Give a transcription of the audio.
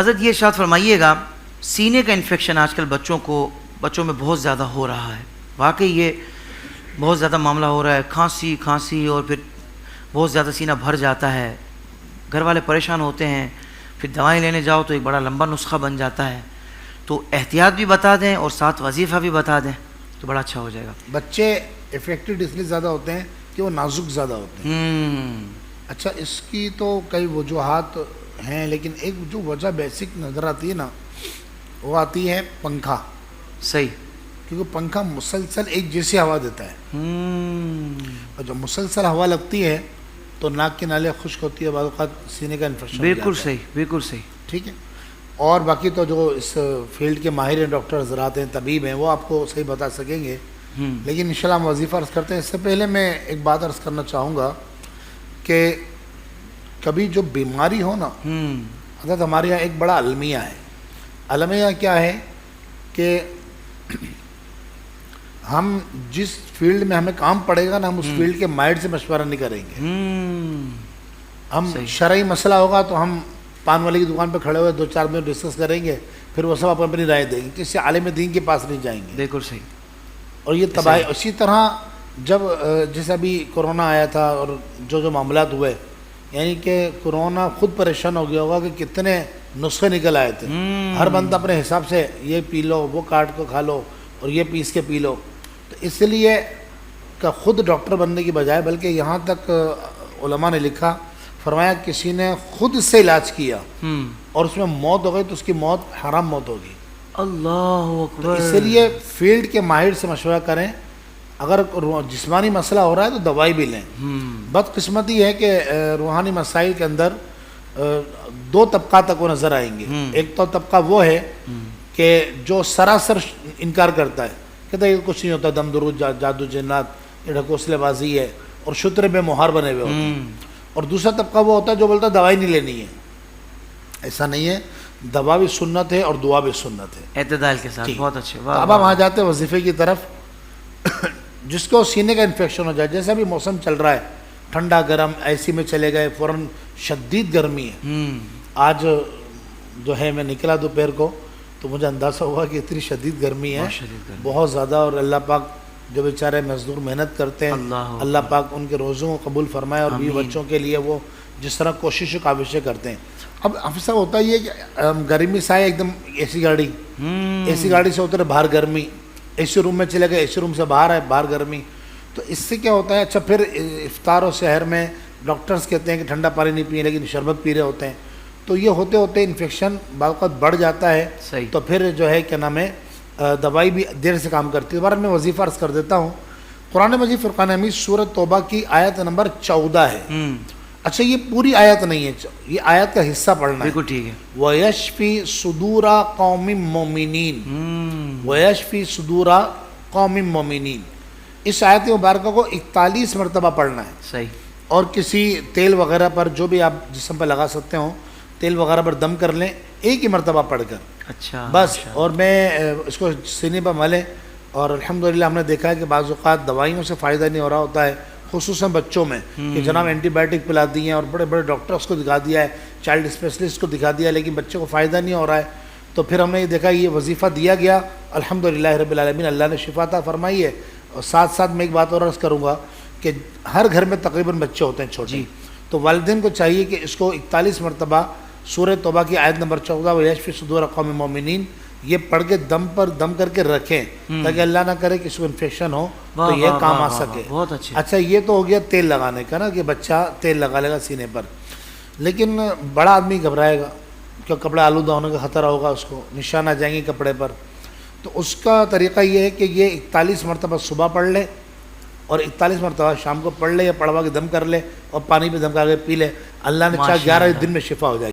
حضرت یہ ارشاد فرمائیے گا، سینے کا انفیکشن آج کل بچوں میں بہت زیادہ ہو رہا ہے، واقعی یہ بہت زیادہ معاملہ ہو رہا ہے، کھانسی اور پھر بہت زیادہ سینہ بھر جاتا ہے، گھر والے پریشان ہوتے ہیں، پھر دوائیں لینے جاؤ تو ایک بڑا لمبا نسخہ بن جاتا ہے. تو احتیاط بھی بتا دیں اور ساتھ وظیفہ بھی بتا دیں تو بڑا اچھا ہو جائے گا. بچے افیکٹڈ اس لیے زیادہ ہوتے ہیں کہ وہ نازک زیادہ ہوتے ہیں. اچھا، اس کی تو کئی وجوہات ہیں، لیکن ایک جو وجہ بیسک نظر آتی ہے نا، وہ آتی ہے پنکھا. صحیح. کیونکہ پنکھا مسلسل ایک جیسی ہوا دیتا ہے، اور جب مسلسل ہوا لگتی ہے تو ناک کے نالے خشک ہوتی ہے، بعض اوقات سینے کا انفیکشن. بالکل صحیح، بالکل صحیح. ٹھیک ہے. اور باقی تو جو اس فیلڈ کے ماہر ہیں، ڈاکٹر حضرات ہیں، طبیب ہیں، وہ آپ کو صحیح بتا سکیں گے. لیکن انشاءاللہ ہم وظیفہ عرض کرتے ہیں. اس سے پہلے میں ایک بات عرض کرنا چاہوں گا کہ کبھی جو بیماری ہو نا، حضرت ہمارے یہاں ایک بڑا المیہ ہے. المیہ کیا ہے کہ ہم جس فیلڈ میں ہمیں کام پڑے گا نا، ہم اس فیلڈ کے ماہر سے مشورہ نہیں کریں گے. ہم شرعی مسئلہ ہوگا تو ہم پان والے کی دکان پہ کھڑے ہوئے 2-4 منٹ ڈسکس کریں گے، پھر وہ سب اپنی رائے دیں گے. کسی عالم دین کے پاس نہیں جائیں گے. بالکل صحیح. اور یہ تباہی. اسی طرح جب جیسے ابھی کورونا آیا تھا اور جو معاملات ہوئے، یعنی کہ کورونا خود پریشان ہو گیا ہوگا کہ کتنے نسخے نکل آئے تھے. ہر بندہ اپنے حساب سے یہ پی لو، وہ کاٹ کو کھا لو، اور یہ پیس کے پی لو. تو اس لیے کہ خود ڈاکٹر بننے کی بجائے، بلکہ یہاں تک علماء نے لکھا، فرمایا کسی نے خود سے علاج کیا اور اس میں موت ہو گئی تو اس کی موت حرام موت ہوگی. اللہ اکبر. اس لیے فیلڈ کے ماہر سے مشورہ کریں. اگر جسمانی مسئلہ ہو رہا ہے تو دوائی بھی لیں. بدقسمتی ہے کہ روحانی مسائل کے اندر 2 طبقات تک وہ نظر آئیں گے. ایک تو طبقہ وہ ہے کہ جو سراسر انکار کرتا ہے، کہتا ہے یہ کچھ نہیں ہوتا، دم درود، جادو جنات، یہ ڈھکوسلے بازی ہے، اور شترے بے مہار بنے ہوئے ہوتے ہیں. اور دوسرا طبقہ وہ ہوتا ہے جو بولتا ہے دوائی نہیں لینی ہے. ایسا نہیں ہے، دوا بھی سنت ہے اور دعا بھی سنت ہے، اعتدال کے ساتھ. بہت اچھے. اب ہم آ جاتے ہیں وظیفے کی طرف. جس کو سینے کا انفیکشن ہو جائے، جیسے ابھی موسم چل رہا ہے، ٹھنڈا گرم، اے سی میں چلے گئے، فوراً شدید گرمی ہے. آج جو ہے میں نکلا دوپہر کو تو مجھے اندازہ ہوا کہ اتنی شدید گرمی ہے، بہت زیادہ. اور اللہ پاک جو بیچارے مزدور محنت کرتے ہیں، اللہ پاک ان کے روزوں کو قبول فرمائے، اور بیوی بچوں کے لیے وہ جس طرح کوشش و کاوشیں کرتے ہیں. اب افسر ہوتا ہی ہے کہ گرمی سے آئے ایک دم اے سی گاڑی سے اترے، باہر گرمی، اے سی روم میں چلے گئے، اے سی روم سے باہر آئے، باہر گرمی. تو اس سے کیا ہوتا ہے؟ اچھا، پھر افطار و سحر میں ڈاکٹرز کہتے ہیں کہ ٹھنڈا پانی نہیں پیے، لیکن شربت پی رہے ہوتے ہیں. تو یہ ہوتے ہوتے انفیکشن بعض اوقات بڑھ جاتا ہے. تو پھر جو ہے کیا نام ہے، دوائی بھی دیر سے کام کرتی ہے. دوبارہ میں وظیفہ عرض کر دیتا ہوں. قرآن مجید فرقان حمید سورۃ توبہ کی آیت نمبر 14 ہے. اچھا، یہ پوری آیت نہیں ہے، یہ آیت کا حصہ پڑھنا ہے. بالکل ٹھیک ہے. وَيَشْفِي صُدُورَ قَوْمٍ مُّؤْمِنِينَ. وَيَشْفِي صُدُورَ قَوْمٍ مُّؤْمِنِينَ. اس آیت مبارکہ کو 41 مرتبہ پڑھنا ہے. صحیح. اور کسی تیل وغیرہ پر، جو بھی آپ جسم پہ لگا سکتے ہوں، تیل وغیرہ پر دم کر لیں ایک ہی مرتبہ پڑھ کر. اچھا بس. اور میں اس کو سینے پر ملیں. اور الحمدللہ ہم نے دیکھا ہے کہ بعض اوقات دوائیوں سے فائدہ نہیں ہو رہا ہوتا ہے، خصوصاً بچوں میں، کہ جناب اینٹی بائیوٹک پلا دی ہیں اور بڑے بڑے ڈاکٹرس کو دکھا دیا ہے، چائلڈ اسپیشلسٹ کو دکھا دیا، لیکن بچے کو فائدہ نہیں ہو رہا ہے. تو پھر ہم نے یہ دیکھا یہ وظیفہ دیا گیا، الحمدللہ رب العالمین، اللہ نے شفا عطا فرمائی ہے. اور ساتھ ساتھ میں ایک بات اور عرض کروں گا کہ ہر گھر میں تقریباً بچے ہوتے ہیں چھوٹے. تو والدین کو چاہیے کہ اس کو 41 مرتبہ سورہ توبہ کی آیت نمبر 14 وَيَشْفِي صُدُورَ قَوْمٍ مُّؤْمِنِينَ یہ پڑھ کے دم پر دم کر کے رکھیں، تاکہ اللہ نہ کرے کسی کو انفیکشن ہو تو یہ کام آ سکے. بہت اچھے. اچھا، یہ تو ہو گیا تیل لگانے کا نا، کہ بچہ تیل لگا لے گا سینے پر. لیکن بڑا آدمی گھبرائے گا کہ کپڑا آلودہ ہونے کا خطرہ ہوگا، اس کو نشان آ جائیں گے کپڑے پر. تو اس کا طریقہ یہ ہے کہ یہ 41 مرتبہ صبح پڑھ لے اور 41 مرتبہ شام کو پڑھ لے، یا پڑھوا کے دم کر لے اور پانی پہ دم کر کے پی لے. اللہ نے چاہا 11 دن میں شفا ہو جائے گی.